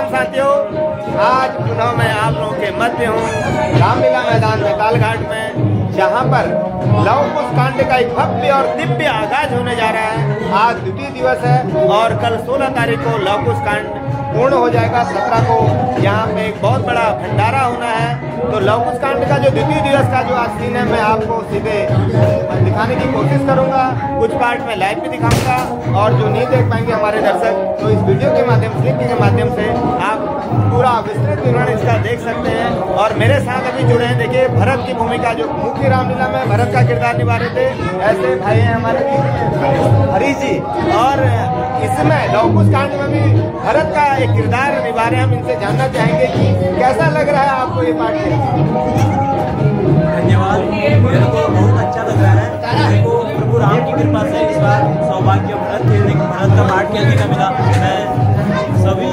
साथियों, आज पुनः मैं आप लोगों के मध्य हूँ रामलीला मैदान तालघाट में, जहाँ पर लव कुश कांड का एक भव्य और दिव्य आगाज होने जा रहा है। आज द्वितीय दिवस है और कल 16 तारीख को लव कुश कांड पूर्ण हो जाएगा। 17 को यहाँ पे एक बहुत बड़ा भंडारा होना है। तो लव कुश कांड का जो द्वितीय दिवस का जो आज सीन है, मैं आपको सीधे दिखाने की कोशिश करूंगा। कुछ पार्ट में लाइव भी दिखाऊंगा और जो नहीं देख पाएंगे हमारे दर्शक, तो इस वीडियो के माध्यम से, क्लिप के माध्यम से आप पूरा विस्तृत विवरण इसका देख सकते हैं। और मेरे साथ अभी जुड़े हैं, देखिए, भरत की भूमिका, जो मुख्य रामलीला में भरत का किरदार निभा रहे थे, ऐसे भाई हैं हमारे हरी जी। और इसमें लव कुश कांड में भी भरत का एक किरदार निभा रहे हैं। हम इनसे जानना चाहेंगे कि कैसा लग रहा है आपको ये पार्ट। धन्यवाद, मेरे को बहुत अच्छा लग रहा है। मेरे को प्रभु राम की कृपा से इस बार सौभाग्य भरत का पाठ खेलने का मिला। मैं सभी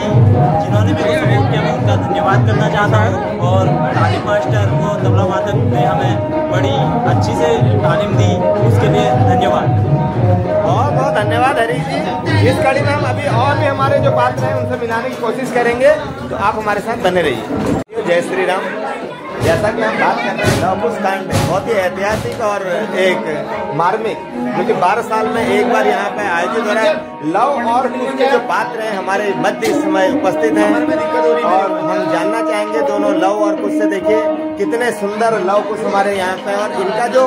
जिन्होंने मेरे को सपोर्ट किया, मैं उनका धन्यवाद करना चाहता हूँ। और तालीम मास्टर को, तबला वादक ने हमें बड़ी अच्छी से तालीम दी, उसके लिए धन्यवाद। बहुत बहुत धन्यवाद हरी जी। इस कड़ी में हम अभी और भी हमारे जो पात्र हैं उनसे मिलाने की कोशिश करेंगे, तो आप हमारे साथ बने रहिए। जय श्री राम। जैसा कि हम बात कर रहे हैं, लव कुश कांड बहुत ही ऐतिहासिक और एक मार्मिक, क्योंकि 12 साल में एक बार यहाँ पे आयोजित हो रहा है। लव और कुश के जो पात्र हैं हमारे मध्य इस समय उपस्थित हैं और हम जानना चाहेंगे दोनों लव और कुश से। देखिए कितने सुंदर लव कुश हमारे यहाँ पे, और इनका जो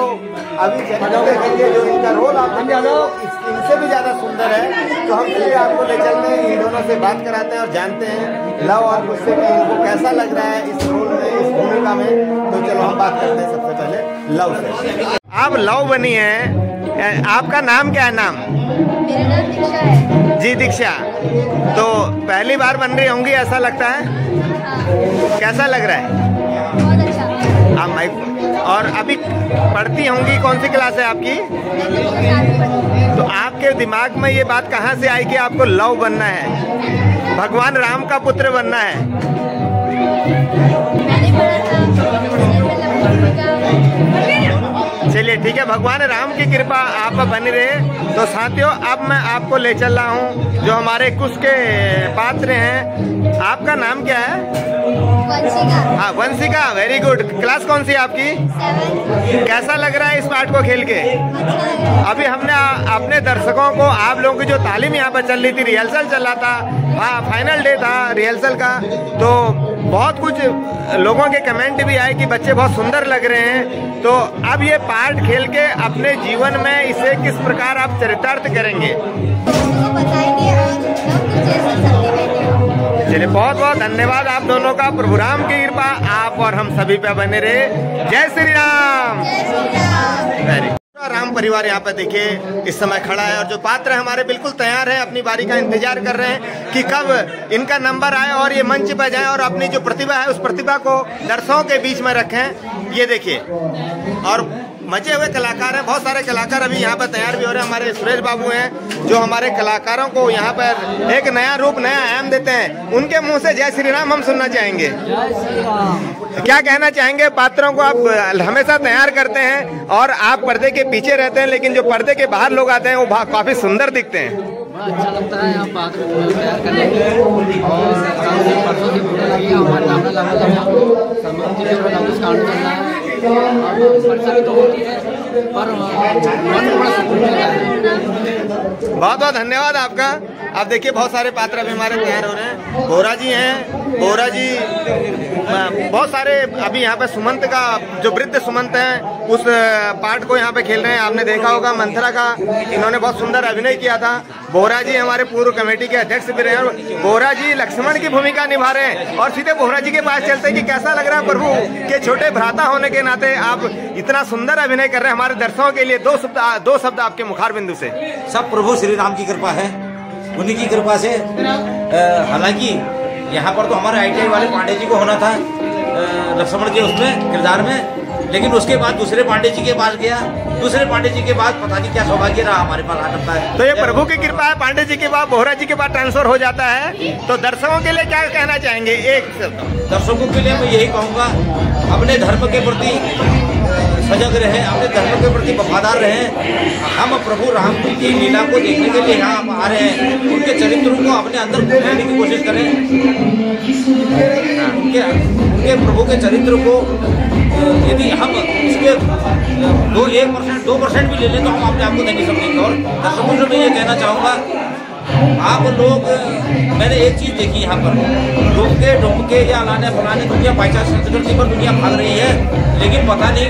अभी देखेंगे, जो इनका रोल आप इनसे भी ज्यादा सुंदर है। तो हम इसलिए आपको ले चलते हैं, इन दोनों से बात कराते हैं और जानते हैं लव और कुश से कि इनको कैसा लग रहा है इस रोल में, इस भूमिका में। तो चलो हम बात करते हैं सबसे पहले लव से। आप लव बनी है, आपका नाम क्या है? नाम? मेरा नाम दीक्षा है जी। दीक्षा, तो पहली बार बन रही होंगी ऐसा लगता है? हाँ। कैसा लग रहा है? बहुत अच्छा। आप माइक, और अभी पढ़ती होंगी, कौन सी क्लास है आपकी? तो आपके दिमाग में ये बात कहाँ से आई कि आपको लव बनना है, भगवान राम का पुत्र बनना है? मैंने पढ़ा था, चलिए ठीक है, भगवान राम की कृपा आप बनी रहे। तो साथियों, अब मैं आपको ले चल रहा हूँ जो हमारे कुश के पात्र हैं। आपका नाम क्या है? वंशिका। हाँ, वंशिका, वेरी गुड। क्लास कौन सी है आपकी? 7। कैसा लग रहा है इस पार्ट को खेल के? अभी हमने अपने दर्शकों को, आप लोगों की जो तालीम यहाँ पर चल रही थी, रिहर्सल चल रहा था, हाँ फाइनल डे था रिहर्सल का, तो बहुत कुछ लोगों के कमेंट भी आए कि बच्चे बहुत सुंदर लग रहे हैं। तो अब ये पार्ट खेल के अपने जीवन में इसे किस प्रकार आप चरितार्थ करेंगे? चलिए, बहुत बहुत धन्यवाद आप दोनों का। प्रभु राम की कृपा आप और हम सभी पे बने रहे। जय श्री राम। वेरी राम परिवार यहाँ पे देखिए इस समय खड़ा है, और जो पात्र हमारे बिल्कुल तैयार है, अपनी बारी का इंतजार कर रहे हैं कि कब इनका नंबर आए और ये मंच पर जाएं और अपनी जो प्रतिभा है उस प्रतिभा को दर्शकों के बीच में रखें। ये देखिए, और मजे हुए कलाकार हैं, बहुत सारे कलाकार अभी यहाँ पर तैयार भी हो रहे हैं। हमारे सुरेश बाबू हैं जो हमारे कलाकारों को यहाँ पर एक नया रूप, नया आयाम देते हैं। उनके मुंह से जय श्री राम हम सुनना चाहेंगे। क्या कहना चाहेंगे? पात्रों को आप हमेशा तैयार करते हैं और आप पर्दे के पीछे रहते हैं, लेकिन जो पर्दे के बाहर लोग आते हैं वो काफी सुंदर दिखते हैं। बड़ा अच्छा लगता है यहाँ पात्र को तैयार करने में। और परसों से पूरा लगी हमारे कांड करना है, परेशानी तो होती है पर मन में बड़ा सुकून मिलता है। बहुत बहुत धन्यवाद आपका। आप देखिए बहुत सारे पात्र अभी हमारे तैयार हो रहे हैं। बोरा जी हैं, बोरा जी, बहुत सारे अभी यहाँ पे सुमंत का, जो वृद्ध सुमंत हैं, उस पार्ट को यहाँ पे खेल रहे हैं। आपने देखा होगा मंथरा का, इन्होंने बहुत सुंदर अभिनय किया था। बोरा जी हमारे पूर्व कमेटी के अध्यक्ष भी रहे हैं। बोरा जी लक्ष्मण की भूमिका निभा रहे हैं। और सीधे बोरा जी के पास चलते हैं कि कैसा लग रहा है प्रभु के छोटे भ्राता होने के नाते आप इतना सुंदर अभिनय कर रहे हैं। हमारे दर्शकों के लिए दो शब्द आपके मुखार बिंदु से। सब प्रभु श्री राम की कृपा है, उन्हीं की कृपा से। हालांकि यहाँ पर तो हमारे ITI वाले पांडे जी को होना था लक्ष्मण के उसमें किरदार में, लेकिन उसके बाद दूसरे पांडे जी के पास गया। दूसरे पांडे जी के बाद पता नहीं क्या सौभाग्य रहा हमारे पास आ सकता है। तो ये प्रभु की कृपा है। पांडे जी के बाद बोहरा जी के बाद ट्रांसफर हो जाता है। तो दर्शकों के लिए क्या कहना चाहेंगे? एक दर्शकों के लिए मैं यही कहूँगा, अपने धर्म के प्रति सजग रहे, अपने धर्म के प्रति वफादार रहे। हम प्रभु राम की लीला को देखने के लिए यहाँ आ रहे हैं, उनके चरित्रों को अपने अंदर घुमाने की कोशिश करें। उनके प्रभु के चरित्र को यदि हम उसके 2% भी ले लें तो हम अपने आप को नहीं समझेंगे। और दर्शकों से मैं ये कहना चाहूँगा, आप लोग, मैंने एक चीज़ देखी यहाँ पर, डुमके डुमके या अलाने फलाने दुनिया बाईचार संस्कृति पर दुनिया भाग रही है, लेकिन पता नहीं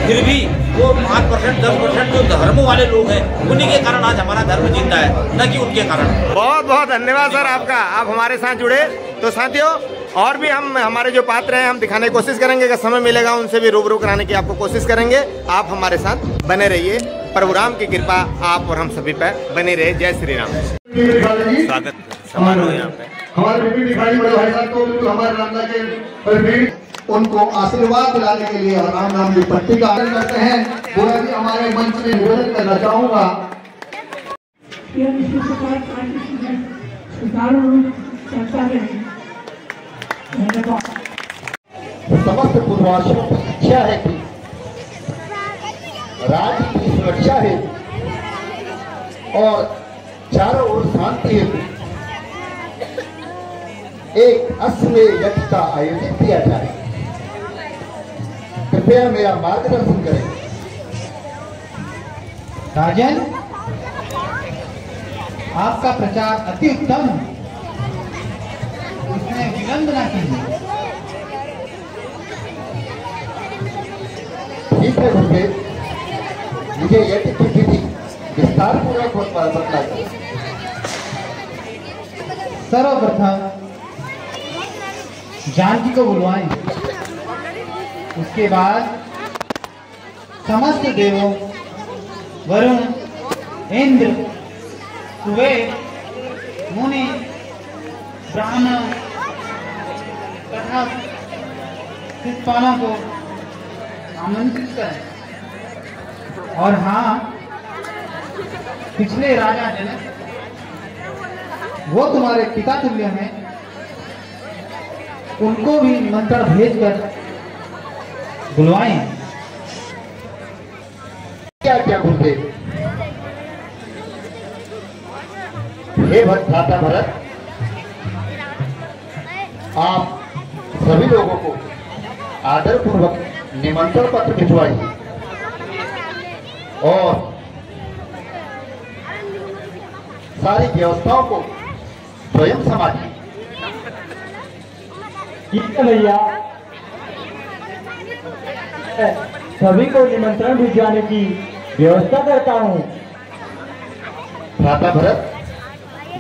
फिर भी वो 5% 10% जो धर्म वाले लोग हैं उन्हीं के कारण आज हमारा धर्म जिंदा है, न कि उनके कारण। बहुत बहुत धन्यवाद सर आपका, आप हमारे साथ जुड़े। तो साथियों, और भी हमारे जो पात्र हैं हम दिखाने की कोशिश करेंगे, अगर समय मिलेगा उनसे भी रूबरू कराने की आपको कोशिश करेंगे। आप हमारे साथ बने रहिए, प्रभु राम की कृपा आप और हम सभी पर बनी रहे। जय श्री राम। स्वागत समारोह यहाँ पे हमारे भाई साहब को हमारे रामदा के उनको आशीर्वाद दिलाने के लिए राम नाम की पट्टी का आयोजन करते हैं। पूरा भी हमारे मंच में निवेदन करना चाहूँगा, समस्त पूर्ववासियों की इच्छा है कि राज्य की सुरक्षा है और चारों ओर शांति हेतु एक अश्वमेध यज्ञ का आयोजन किया जाए। कृपया मेरा मार्गदर्शन करें। राजन, आपका प्रचार अति उत्तम है, इसमें विलंब न कीजिए। ठीक है गुरुदेव, मुझे यज्ञ की विधि विस्तार पूर्वक बताइए। सर्वप्रथम जानकी को बुलवाएं, उसके बाद समस्त देवों वरुण, इंद्र, कुबेर, मुनि, ब्राह्मण तथा शिषपालों को आमंत्रित करें। और हाँ, पिछले राजा जनक, वो तुम्हारे पिता तुल्य हैं, उनको भी निमंत्रण भेजकर बुलवाएं। क्या क्या गुरुदेव? हे भ्राता भरत, आप सभी लोगों को आदर पूर्वक निमंत्रण पत्र भिजवाइए और सारी व्यवस्थाओं को स्वयं संभालिए। ठीक है भैया, सभी को निमंत्रण भिजवाने की व्यवस्था करता हूँ। भ्राता भरत,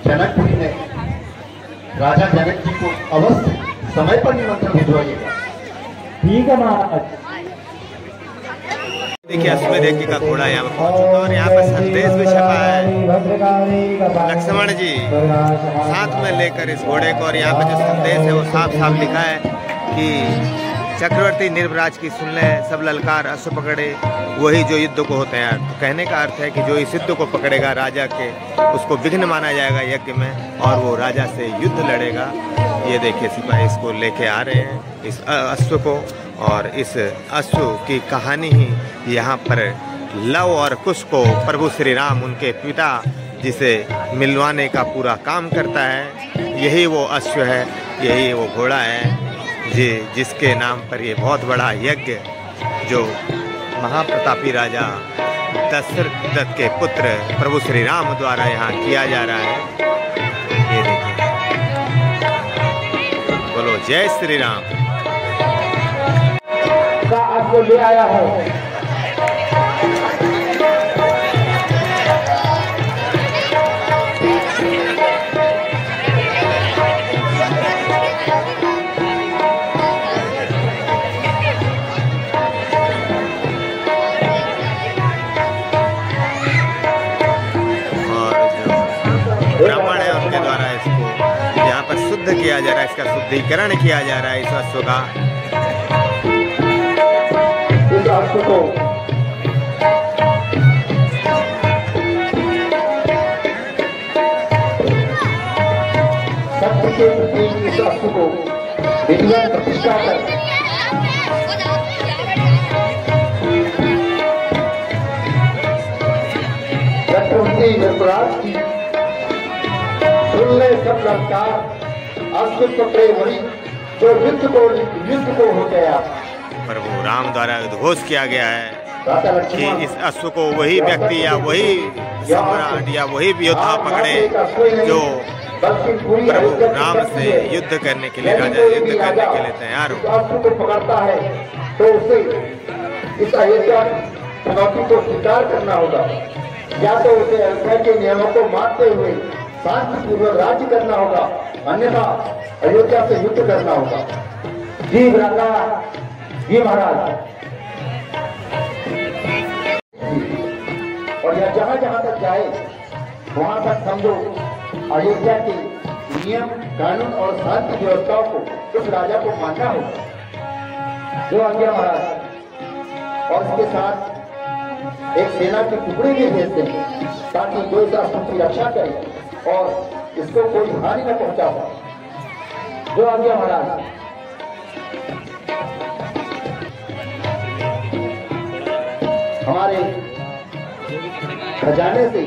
जनकपुरी ने राजा जनक जी को अवश्य समय पर निमंत्रण भिजवाइएगा। ठीक है महाराज। देखिए, अश्वमेध यज्ञ का घोड़ा यहाँ पर पहुंच चुका और यहाँ पर संदेश भी छपा है लक्ष्मण जी साथ में लेकर इस घोड़े को। और यहाँ पे जो संदेश है वो साफ साफ लिखा है कि चक्रवर्ती निर्वराज की सुन ले, सब ललकार अश्व पकड़े, वही जो युद्ध को होते हैं। तो कहने का अर्थ है कि जो इस युद्ध को पकड़ेगा राजा के, उसको विघ्न माना जाएगा यज्ञ में और वो राजा से युद्ध लड़ेगा। ये देखिए, सिपाही इसको लेके आ रहे हैं, इस अश्व को। और इस अश्व की कहानी ही यहाँ पर लव और कुश को प्रभु श्री राम उनके पिता जिसे मिलवाने का पूरा काम करता है। यही वो अश्व है, यही वो घोड़ा है जी, जिसके नाम पर ये बहुत बड़ा यज्ञ जो महाप्रतापी राजा दशरथ के पुत्र प्रभु श्री राम द्वारा यहाँ किया जा रहा है। ये देखिए, बोलो जय श्री राम। का आपको ले आया है। ब्राह्मण है, उनके द्वारा इसको यहाँ पर शुद्ध किया जा रहा है, इसका शुद्धिकरण किया जा रहा है इस अश्व का। इस अश्व को सत्य के प्रतीक इस अश्व को विधिवत प्रतिष्ठा कर चक्रवर्ती निर्वराज की सुन ले सब ललकार, अश्व पकड़े वही जो युद्ध को हो गया। प्रभु राम द्वारा उद्घोष किया गया है राजा कि लक्ष्मण इस अश्व को वही व्यक्ति या वही सम्राट या वही योद्धा पकड़े जो प्रभु राम से युद्ध करने के लिए, राजा युद्ध करने के लिए तैयार हो। अश्व को पकड़ता है तो उसे इस अयोध्या चुनौती को स्वीकार करना होगा, या तो उसे अयोध्या के नियमों को मानते हुए शांतिपूर्वक राज्य करना होगा, अन्यथा अयोध्या से युद्ध करना होगा। जी राजा, जी महाराज। और यह जहाँ जहाँ तक जाए वहाँ तक समझो अयोध्या के नियम, कानून और शांति व्यवस्थाओं को उस राजा को मानना होगा जो आज्ञा महाराज। और इसके साथ एक सेना के टुकड़े भी भेजते हैं ताकि जो इस राष्ट्र की रक्षा करे और इसको कोई हानि न पहुंचा पाए। जो आज्ञा महाराज। हमारे खजाने से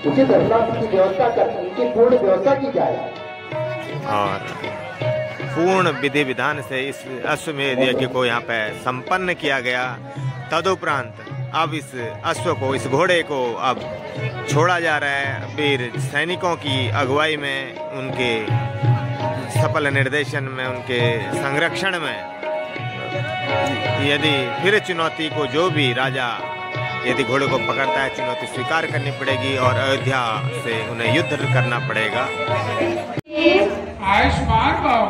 उचित अवकाश की व्यवस्था कर, उनकी पूर्ण व्यवस्था की जाए और पूर्ण विधि विधान से इस अश्वमेध यज्ञ को यहाँ पे संपन्न किया गया। तदुपरांत अब इस अश्व को, इस घोड़े को अब छोड़ा जा रहा है वीर सैनिकों की अगुवाई में, उनके सफल निर्देशन में, उनके संरक्षण में। यदि फिर चुनौती को जो भी राजा यदि घोड़े को पकड़ता है, चुनौती स्वीकार करनी पड़ेगी और अयोध्या से उन्हें युद्ध करना पड़ेगा। आयुष्मान भाव।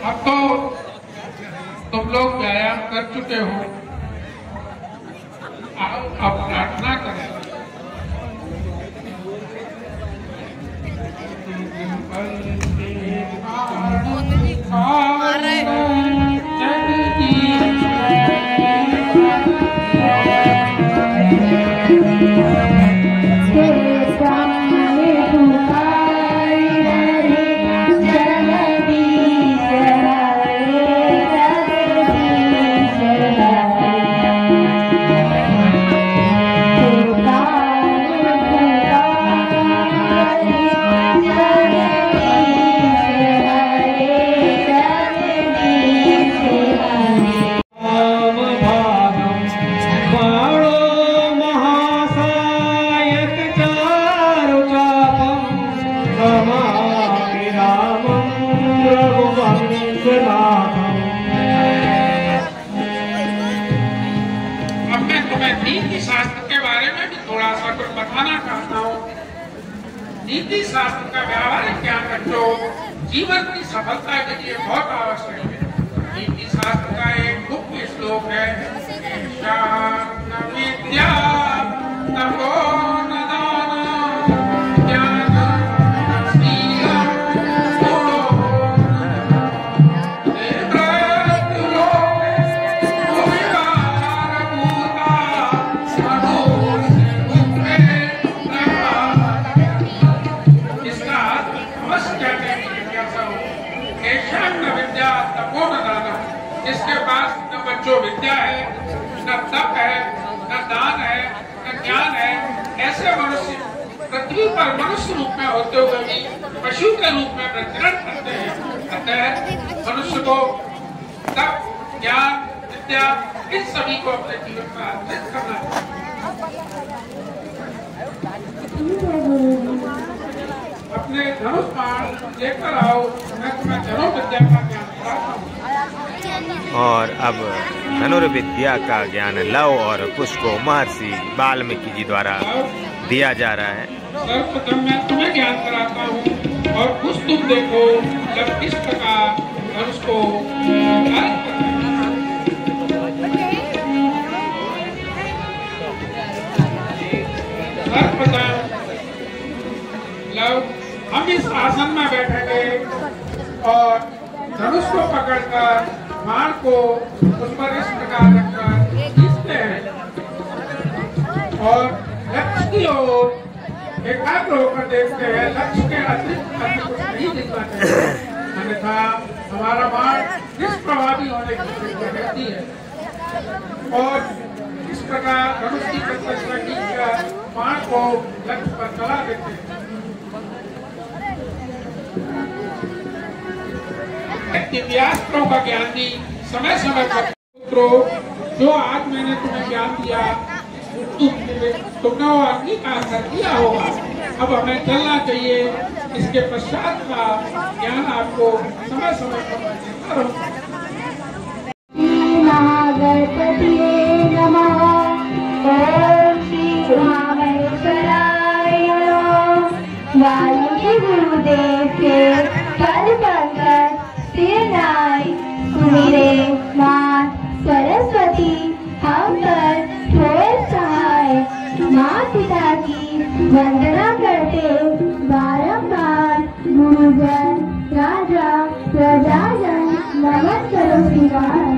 अब तो तुम लोग व्यायाम कर चुके हो, अब प्रार्थना करें। नीति शास्त्र के बारे में भी थोड़ा सा कुछ बताना चाहता हूँ। नीति शास्त्र का व्यावहारिक ज्ञान बच्चों जीवन की सफलता के लिए बहुत आवश्यक है। नीति शास्त्र का एक मुख्य श्लोक है, विद्या तपो न दानं ज्ञानं शीलं जिसके पास न बच्चों विद्या है, न तप है, न दान है, न ज्ञान है, ऐसे मनुष्य पृथ्वी पर मनुष्य रूप में होते हुए भी पशु के रूप में प्रचलन करते हैं। अतः मनुष्य को तप, ज्ञान, विद्या इन सभी को अपने जीवन में अर्जित करना चाहिए। अपने धनुष बाण लेकर आओ, मैं तुम्हें धनुष विद्या का ज्ञान कराता हूँ। और अब धनुर्विद्या का ज्ञान लव और कुश को महर्षि वाल्मीकि जी द्वारा दिया जा रहा है। सर्वप्रथम मैं तुम्हें ज्ञान कराता हूँ और कुछ तुम देखो जब किस प्रकार धनुष को सर्वप्रथम लव हम इस आसन में बैठेंगे और धनुष को पकड़कर बाण को उस पर इस प्रकार रखकर खींचते हैं और लक्ष्य की ओर एकाग्र होकर देखते हैं। लक्ष्य के अतिरिक्त अन्य कुछ नहीं दिखना चाहिए, अन्यथा हमारा बाण निष्प्रभावी होने की स्थिति रहती है। और इस प्रकार धनुष की प्रतिष्ठा खींचकर बाण को लक्ष्य पर चला देते हैं। दिव्यास्त्रों का ज्ञान दी समय समय पर। पुत्रों, जो आज मैंने तुम्हें ज्ञान दिया तुमने वो अंगीकार कर दिया होगा। अब हमें चलना चाहिए। इसके पश्चात का ज्ञान आपको समय समय पर देता रहूंगा। महागणपतिये नमः। ओम श्री महामहेश्वराय नमः। वाल्मीकि गुरुदेव के पद पंकज सिरनाय सुमिरे मां सरस्वती हम पर ठोर सहाय। माँ पिता की वंदना करते बारंबार गुरुजन राजा प्रजाजन नमन करो श्रीमान।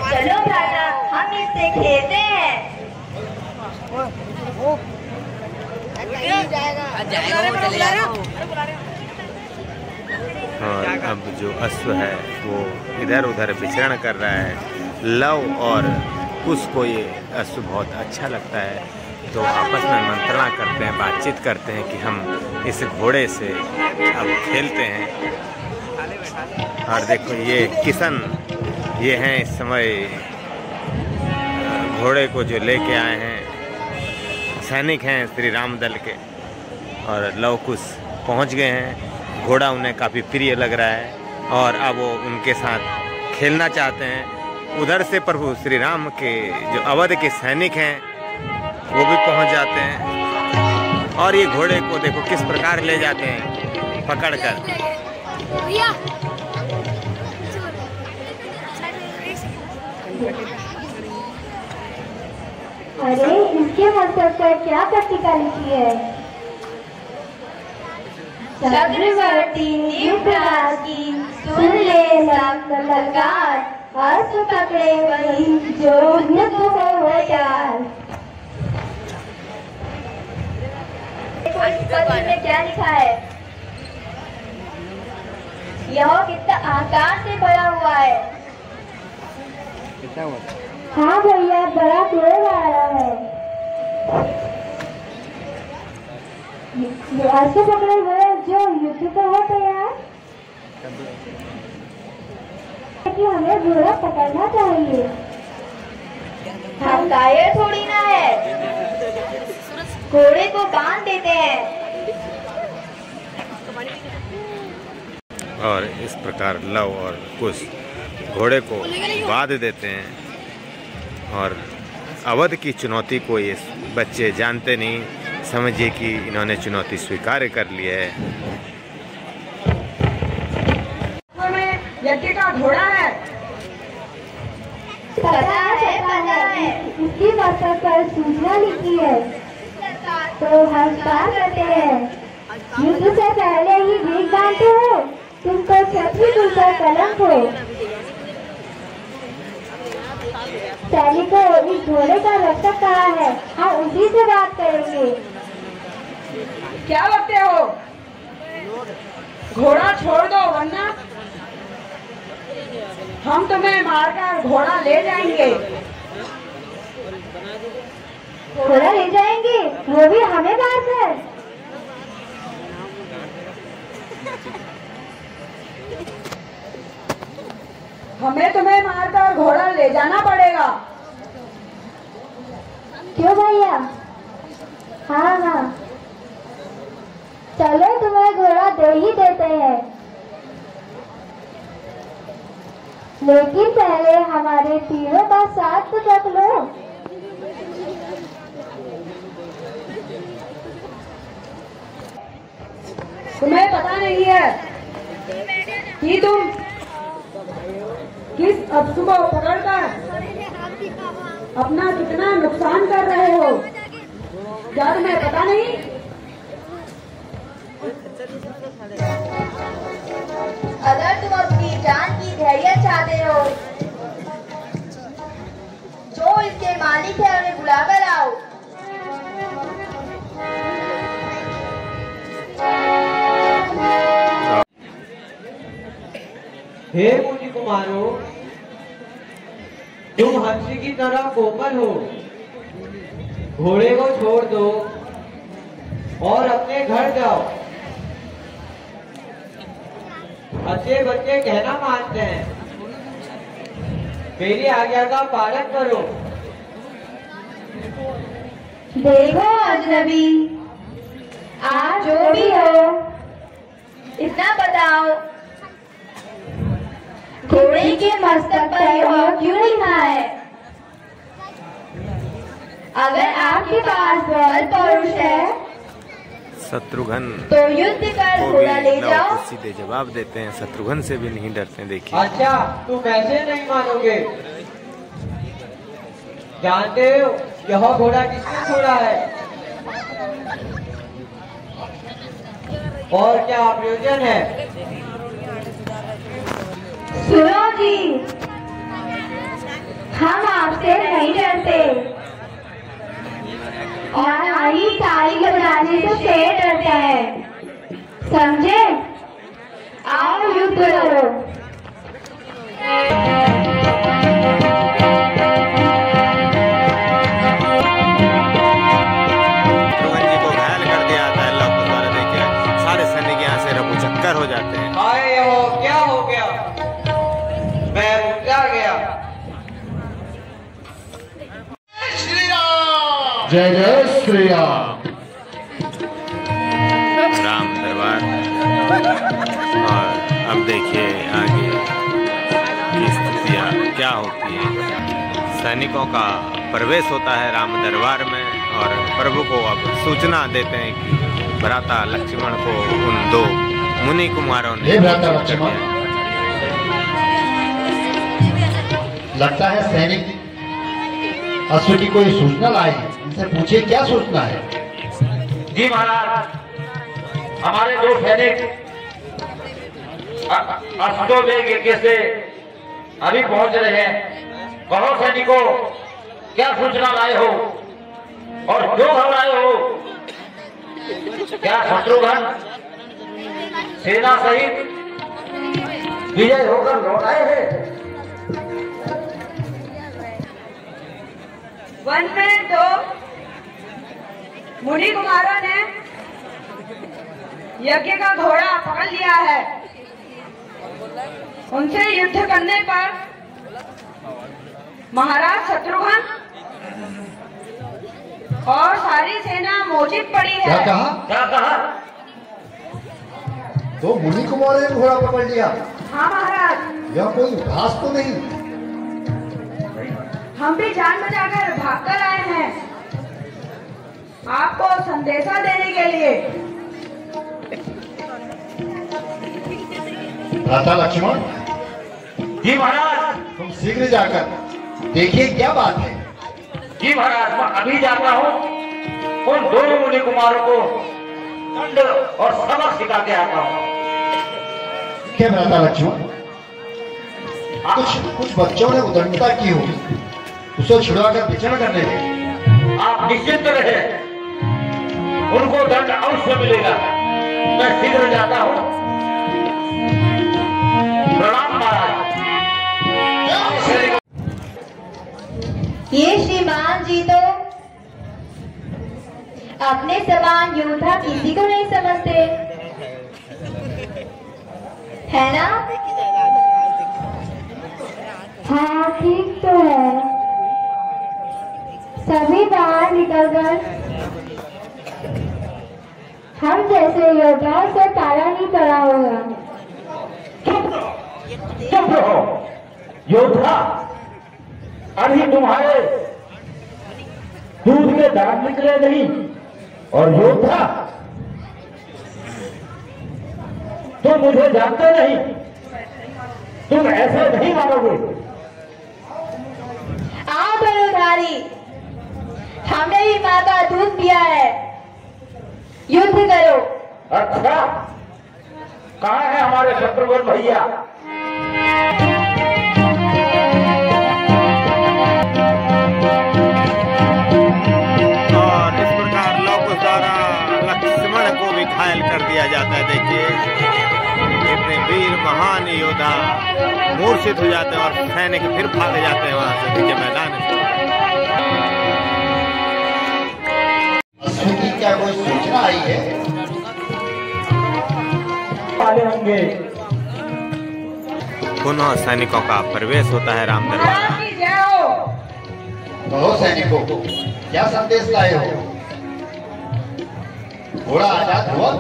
चलो राजा, हम इससे खेलते हैं। और अब जो अश्व है वो इधर उधर विचरण कर रहा है। लव और कुश को ये अश्व बहुत अच्छा लगता है, तो आपस में मंत्रणा करते हैं, बातचीत करते हैं कि हम इस घोड़े से अब खेलते हैं। और देखो ये किशन, ये हैं इस समय घोड़े को जो लेके आए हैं, सैनिक हैं श्री राम दल के। और लव कुश पहुंच गए हैं, घोड़ा उन्हें काफ़ी प्रिय लग रहा है और अब वो उनके साथ खेलना चाहते हैं। उधर से प्रभु श्री राम के जो अवध के सैनिक हैं वो भी पहुंच जाते हैं और ये घोड़े को देखो किस प्रकार ले जाते हैं पकड़कर। अरे इसके मतलब पर क्या पत्रिका लिखी है? चक्रवर्ती की सुन ले सब ललकार, अश्व पकड़े वही जो हो यार। इस पत्र में क्या लिखा है? यह कितना अहंकार से भरा हुआ है। हाँ भैया, बड़ा क्रोध आ रहा है। ऐसे पकड़े हुए जो युद्ध पर हो तैयार, कि हमें घोड़ा पकड़ना चाहिए। हम कायर थोड़ी ना है, घोड़े को बांध देते हैं। और इस प्रकार लव और कुश घोड़े को बांध देते हैं। और अवध की चुनौती को ये बच्चे जानते नहीं, समझिए कि इन्होंने चुनौती स्वीकार कर लिया है। यज्ञ का घोड़ा है। पता है, इसकी मस्तक पर सूचना लिखी है, तो हम क्या करते हैं? युद्ध से पहले ही भीख मांगते हो, तुम तो छत्री दूसरा कलंक हो। सैनिकों, इस घोड़े का रक्षक कहाँ है? हम उसी से बात करेंगे। क्या लगते हो? घोड़ा छोड़ दो, वरना हम तुम्हें मारकर घोड़ा ले जाएंगे। घोड़ा ले जाएंगे, वो भी हमें मारकर? हमें तुम्हें मारकर घोड़ा ले जाना पड़ेगा। क्यों भैया? हाँ, चलो तुम्हें घोड़ा दे ही देते हैं, लेकिन पहले हमारे तीरों का साथ तो रख लो। तुम्हें पता नहीं है कि तुम किस अश्व को पकड़कर अपना कितना नुकसान कर रहे हो? क्या तुम्हें पता नहीं? अगर तुम अपनी जान की धैर्य चाहते हो, जो इसके मालिक है उन्हें बुलाकर आओ। हे मुनि कुमारों, तुम हंसी की तरह कोमल हो, घोड़े को छोड़ दो और अपने घर जाओ। अच्छे बच्चे कहना मानते हैं, मेरी आज्ञा का पालन करो। देखो अजनबी, आज जो भी हो, इतना बताओ, घोड़े के मस्तक पर यह क्यों लिखा है? अगर आपके पास बल पौरुष है, शत्रुघ्न तो युद्ध कर घोड़ा ले जाओ। सीधे जवाब देते हैं, शत्रुघ्न से भी नहीं डरते। देखिए, अच्छा, तुम कैसे नहीं मानोगे? जानते हो यह घोड़ा किसने छोड़ा है और क्या प्रयोजन है? सुनो जी, हम आपसे नहीं डरते, और ना ही ताली बजाने से शेर डरता है, समझे? आओ युद्ध करो। हो जाते हैं। हाय हो, क्या हो गया? मैं रुक गया। जय जय श्री राम। राम दरबार। और अब देखिए आगे की स्थितियाँ क्या होती है। सैनिकों का प्रवेश होता है राम दरबार में, और प्रभु को अब सूचना देते हैं कि भ्राता लक्ष्मण को उन दो मुनि कुमारों ने। भ्राता लक्ष्मण, लगता है सैनिक अश्व की कोई सूचना लाए हैं, इनसे पूछिए क्या सूचना है। जी महाराज, हमारे दो सैनिक अश्वमेध यज्ञ से अभी पहुंच रहे हैं। कहो सैनिकों, क्या सूचना लाए हो और क्यों घबराए हो? क्या शत्रुघ्न सेना सहित विजय होकर लौट आए हैं? वन में तो मुनि कुमारों ने यज्ञ का घोड़ा पकड़ लिया है। उनसे युद्ध करने पर महाराज शत्रुघ्न और सारी सेना मोचित पड़ी है। क्या कहा? क्या कहा? तो मुनि कुमार ने घोड़ा पकड़ लिया? हाँ महाराज। यह कोई घास तो नहीं? हम भी जान बचाकर भागकर आए हैं आपको संदेशा देने के लिए। भ्राता लक्ष्मण। जी महाराज। तुम शीघ्र जाकर देखिए क्या बात है। जी महाराज, मैं अभी जाता हूँ, उन दोनों मुनि कुमारों को दंड और सबक सिखा के आता हूँ। क्या भ्राता लक्ष्मण, कुछ बच्चों ने उदंडता की होगी, उसे छुड़ाकर विचरण करने दें। आप निश्चिंत रहे, उनको दंड अवश्य मिलेगा। मैं शीघ्र जाता हूँ। प्रणाम महाराज। ये श्रीमान जी तो अपने समान योद्धा किसी को नहीं समझते, है ना? हाँ ठीक तो है। सभी बाहर निकलकर हम जैसे योद्धाओं से पाला नहीं पड़ा होगा। चुप रहो योद्धा, अभी तुम्हारे दूध के दांत निकले नहीं, और योद्धा तुम मुझे जानते नहीं, तुम ऐसे नहीं मानोगे। आओ धनुधारी, हमने भी माँ का दूध पिया है, युद्ध करो। अच्छा, कहाँ है हमारे शत्रुघ्न भैया? और इस प्रकार लव कुश द्वारा लक्ष्मण को भी घायल कर दिया जाता है। देखिए इतने वीर महान योद्धा मूर्छित हो जाते हैं और सैनिक फिर भाग जाते हैं वहां से। देखिए मैदान की क्या कोई सूचना आई है? वाले होंगे। पुनः सैनिकों का प्रवेश होता है राम दरबार। कहो सैनिकों, क्या संदेश लाए हो? घोड़ा आजाद हुआ?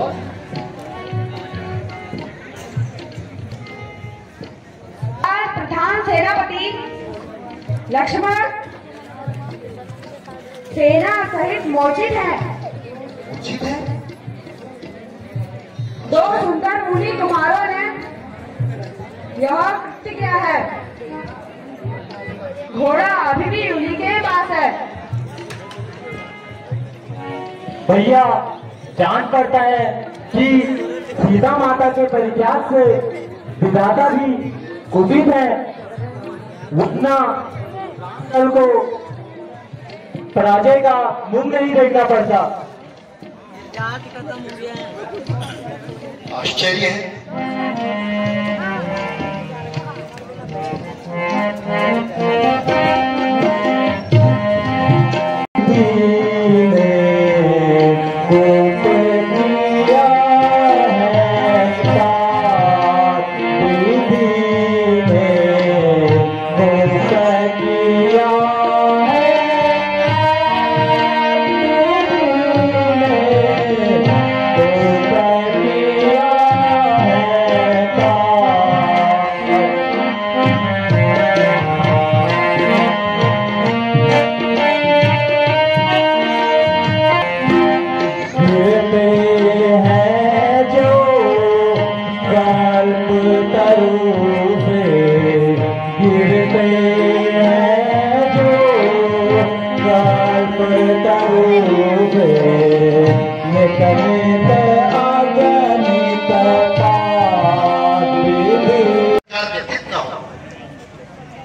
प्रधान सेनापति लक्ष्मण सेना सहित मोचित है। उचित है? दो सुंदर मुनि कुमारों ने यह कृत्य किया है। घोड़ा अभी भी उन्हीं के पास है। भैया, जान पड़ता है कि सीता माता के परित्याग से विधाता भी कुपित है। उतना कल को पराजय का मुंह नहीं देखना पड़ता। आश्चर्य है।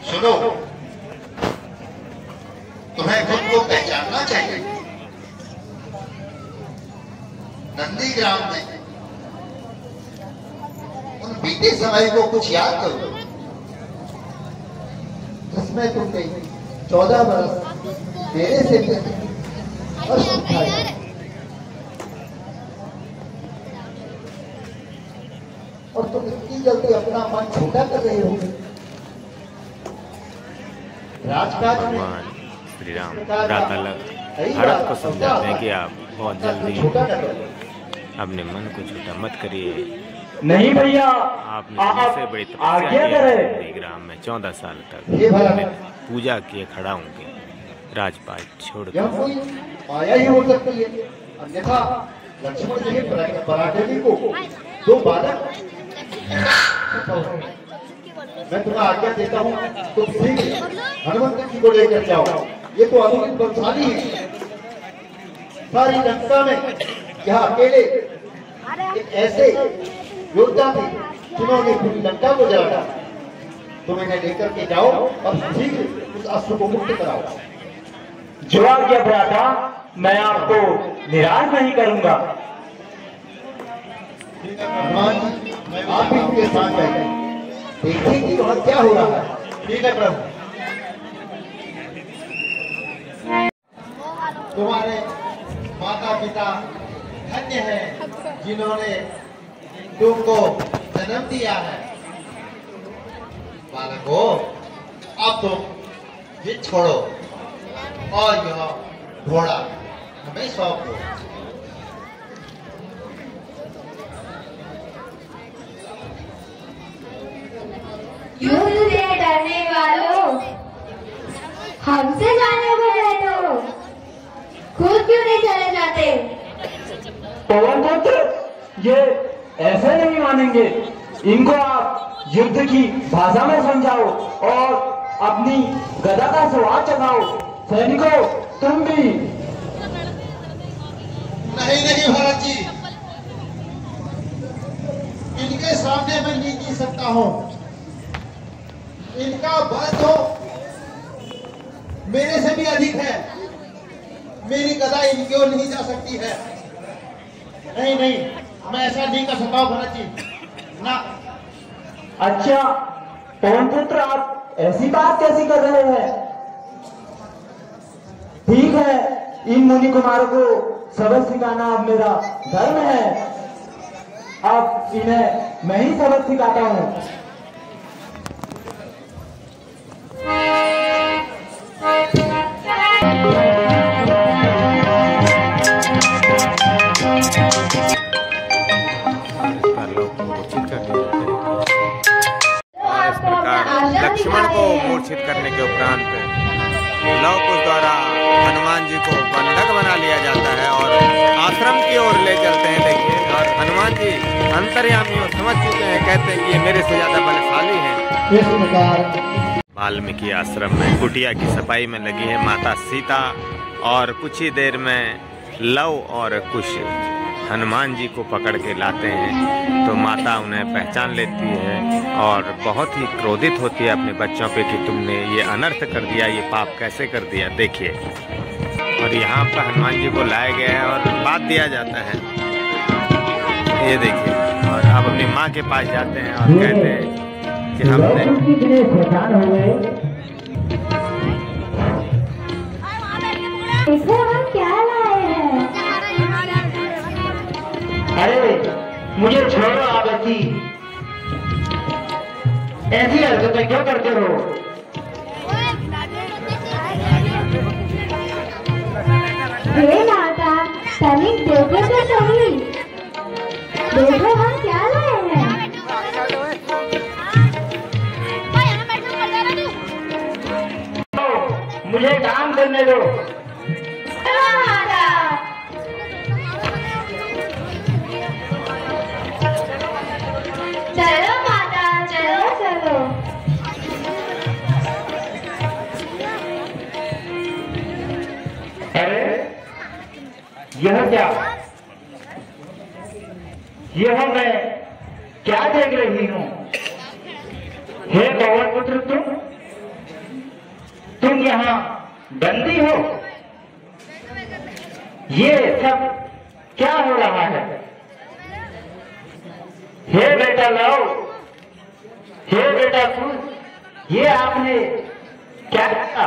सुनो, तुम्हें खुद को पहचानना चाहिए। नंदीग्राम में उन बीते समय को कुछ याद करो जिसमें तुमने 14 बरस मेरे से भी कष्ट उठाया और तुम इतनी जल्दी अपना मन छोटा कर रहे हो। राजकाज में श्री राम भरत को समझाते हैं कि आप बहुत जल्दी अपने मन को छोटा मत करिए। नहीं भैया, आपने से बड़ी तपस्या की ग्राम में 14 साल तक पूजा किए खड़ा होंगे राजपाट छोड़ माया ही हो सकती है, अन्यथा लक्ष्मण जी पराक्रमी को 2 बालक। मैं तुम्हें आज्ञा देता हूँ तुम शीघ्र हनुमंत जी को लेकर जाओ। ये तो अद्भुत बलशाली है। सारी लंका में यहाँ अकेले एक ऐसे योद्धा थे जिन्होंने पूरी लंका को जलाया। तुम इन्हें लेकर के जाओ और शीघ्र उस अस्त्र को मुक्त कराओ। जो आज्ञा भ्राता, मैं आपको निराश नहीं करूंगा। हनुमान जी, आप भी उनके साथ बैठे देखिए कि वहाँ क्या हो रहा है। ठीक है प्रभु। तुम्हारे माता पिता धन्य है जिन्होंने तुमको जन्म दिया है। बालको, अब तुम ये छोड़ो और यह घोड़ा हमें सौंप दो। युद्ध से डरने वालों, हमसे जाने को रहते हो, खुद क्यों नहीं चले जाते? पवन पुत्र, ये ऐसे नहीं मानेंगे। इनको आप युद्ध की भाषा में समझाओ और अपनी गदा का सवार चलाओ। सैनिकों, तुम भी। नहीं नहीं भरत जी, इनके सामने मैं नहीं जी सकता हूँ। इनका बल तो मेरे से भी अधिक है। मेरी गदा इनकी ओर नहीं जा सकती है। नहीं नहीं, मैं ऐसा नहीं कर सकता हूँ भरत जी ना। अच्छा पवन पुत्र, आप ऐसी बात कैसी कर रहे हैं? ठीक है, इन मुनि कुमारों को सबक सिखाना अब मेरा धर्म है। अब इन्हें मैं ही सबक सिखाता हूँ। लक्ष्मण को मूर्छित करने के उपरांत लव कुश द्वारा हनुमान जी को बंधक बना लिया जाता है और आश्रम की ओर ले चलते हैं। देखिए, और हनुमान जी अंतर्यामी और समझ चुके हैं, कहते हैं कि ये मेरे से ज्यादा बलशाली हैं। वाल्मीकि आश्रम में कुटिया की सफाई में लगी है माता सीता और कुछ ही देर में लव और कुश हनुमान जी को पकड़ के लाते हैं तो माता उन्हें पहचान लेती है और बहुत ही क्रोधित होती है अपने बच्चों पे कि तुमने ये अनर्थ कर दिया, ये पाप कैसे कर दिया। देखिए, और यहाँ पर हनुमान जी को लाया गया है और बात दिया जाता है। ये देखिए, और अब अपनी माँ के पास जाते हैं और कहते हैं कि हमने क्या लाए हैं? अरे मुझे छोड़ो आबती, ऐसी हरकतें क्यों करते हो? हे माता, तनिक देखो तो सही, देखो हम क्या लाए हैं। मुझे काम करने दो। चलो माता, चलो चलो। अरे यह क्या? यह मैं क्या देख रही हूँ? हे पवन पुत्र, तुम यहाँ बंदी हो? ये सब क्या हो रहा है? ये आपने क्या किया?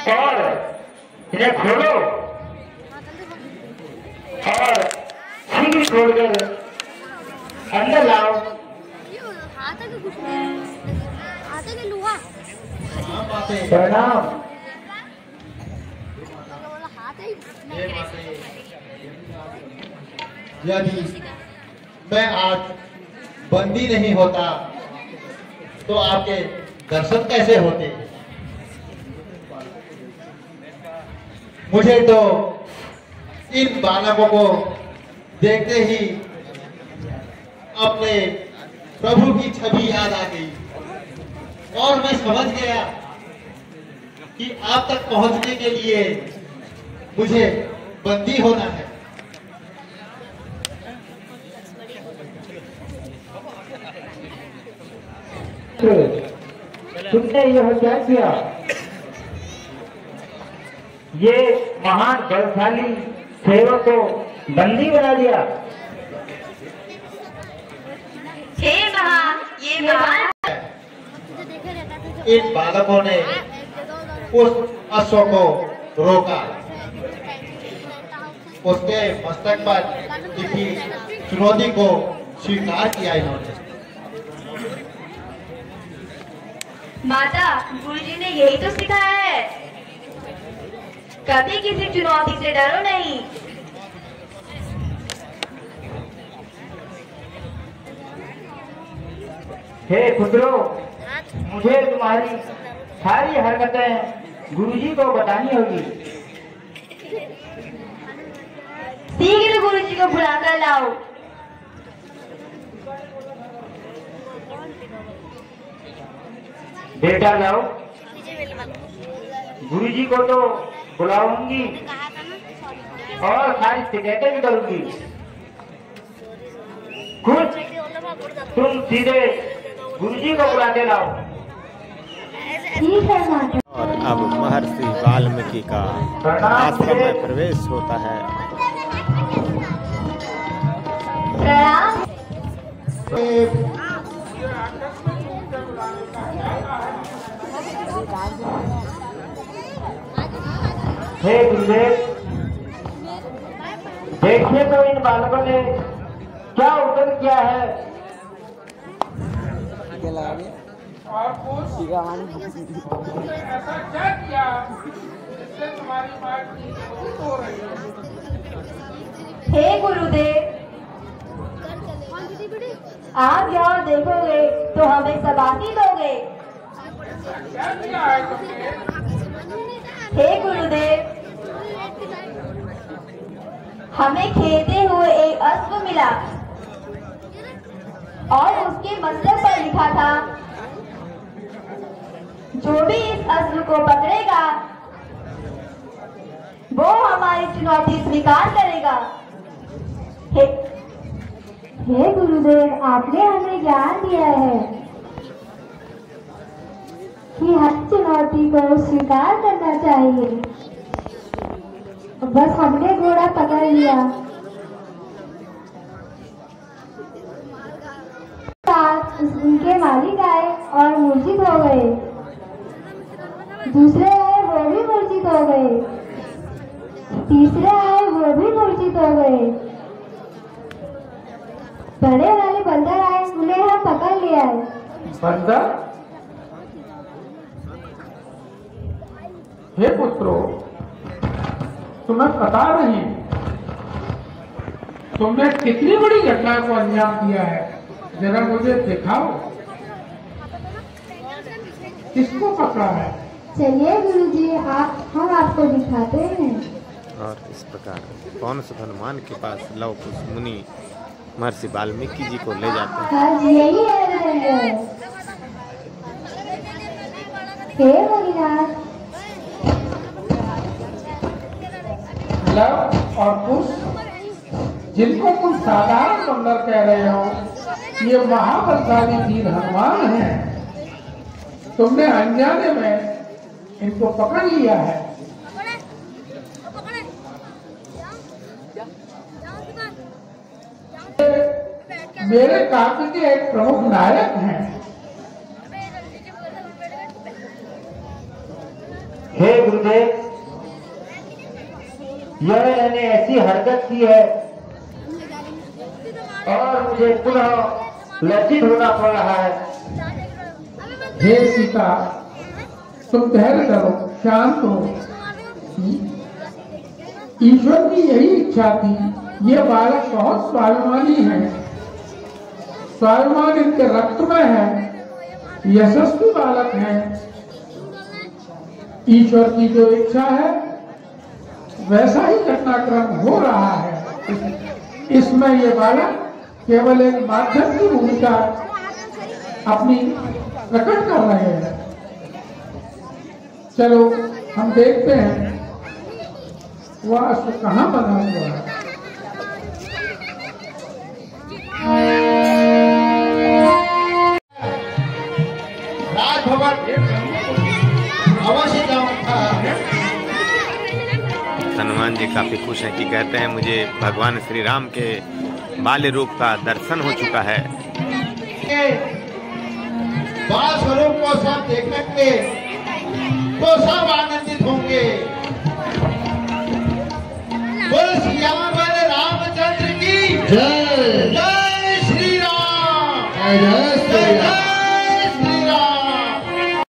और इन्हें खोलो और शीघ्र खोलकर अंदर लाओ। प्रणाम। यदि मैं आज बंदी नहीं होता तो आपके दर्शन कैसे होते? मुझे तो इन बालकों को देखते ही अपने प्रभु की छवि याद आ गई और मैं समझ गया कि आप तक पहुंचने के लिए मुझे बंदी होना है। तुमने यह क्या किया? ये महान बलशाली सेवक को बंदी बना दिया। हे महान, ये महान इन बालकों ने उस अश्व को रोका, उसके मस्तक पर लिखी चुनौती को स्वीकार किया इन्होंने। माता, गुरुजी ने यही तो सिखाया है, कभी किसी चुनौती से डरो नहीं। हे पुत्रो, मुझे तुम्हारी सारी हरकतें गुरुजी को बतानी होगी। शीघ्र गुरुजी को बुलाकर लाओ। बेटा लाओ। गुरुजी को तो बुलाऊंगी और सारी शिकायतें भी करूंगी। खुद तुम सीधे गुरुजी को बुला के लाओ। और अब महर्षि वाल्मीकि का आश्रम में प्रवेश होता है। हे गुरुदेव, देखिए तो इन बालकों ने क्या उत्तर किया है। और कुछ ऐसा क्या किया जिससे तुम्हारी माँ की मौत हो रही है? हे गुरुदेव, आप यहाँ देखोगे तो हमें सबाती दोगे। क्या किया है तुमने? हे गुरुदेव, हमें खेलते हुए एक अश्व मिला और उसके मस्तक पर लिखा था, जो भी इस अश्व को पकड़ेगा वो हमारी चुनौती स्वीकार करेगा। हे गुरुदेव, आपने हमें ज्ञान दिया है कि हर चुनौती को स्वीकार करना चाहिए। बस हमने घोड़ा पकड़ लिया, उनके मालिक आए और मूर्छित हो गए, दूसरे आए वो भी मूर्छित हो गए, तीसरे आए वो भी मूर्छित हो गए, बड़े वाले बंदर आए, उन्हें हम पकड़ लिया। बंदर? हे पुत्रो, तुम्हें पता नहीं तुमने कितनी बड़ी घटना को अंजाम दिया है, जरा मुझे दिखाओ किसको पकड़ा है। चलिए गुरुजी, हम आपको दिखाते हैं। और इस प्रकार पौंस हनुमान के पास लव कुश मुनि महर्षि वाल्मीकि जी को ले जाते हैं। हाँ जी, यही है। हे मुनिनाथ, लव और कुश जिनको तुम साधारण बंदर कह रहे हो, ये महाबलशाली वीर हनुमान हैं। तुमने अनजाने में इनको पकड़ लिया है। मेरे काव्य के एक प्रमुख नायक हैं। हे गुरुदेव, यह मैंने ऐसी हरकत की है और मुझे पुनः लज्जित होना पड़ रहा है। हे सीता, तुम धैर्य करो, शांत हो। ईश्वर की यही इच्छा थी। ये बालक बहुत स्वाभिमानी है, स्वाभिमान इनके रक्त में है, यशस्वी बालक है। ईश्वर की जो इच्छा है वैसा ही घटनाक्रम हो रहा है। इसमें ये बालक केवल एक माध्यम की भूमिका अपनी प्रकट कर रहे हैं। चलो हम देखते हैं वह अश्व कहाँ बना हुआ है। राजभवन अवश्य जाऊंगा। हनुमान जी काफी खुश हैं कि कहते हैं मुझे भगवान श्री राम के बाल्य रूप का दर्शन हो चुका है। बाल स्वरूप को सब देखेंगे तो सब आनंदित होंगे। बोल श्री रामचंद्र की जय। जय श्री राम। जय श्री राम।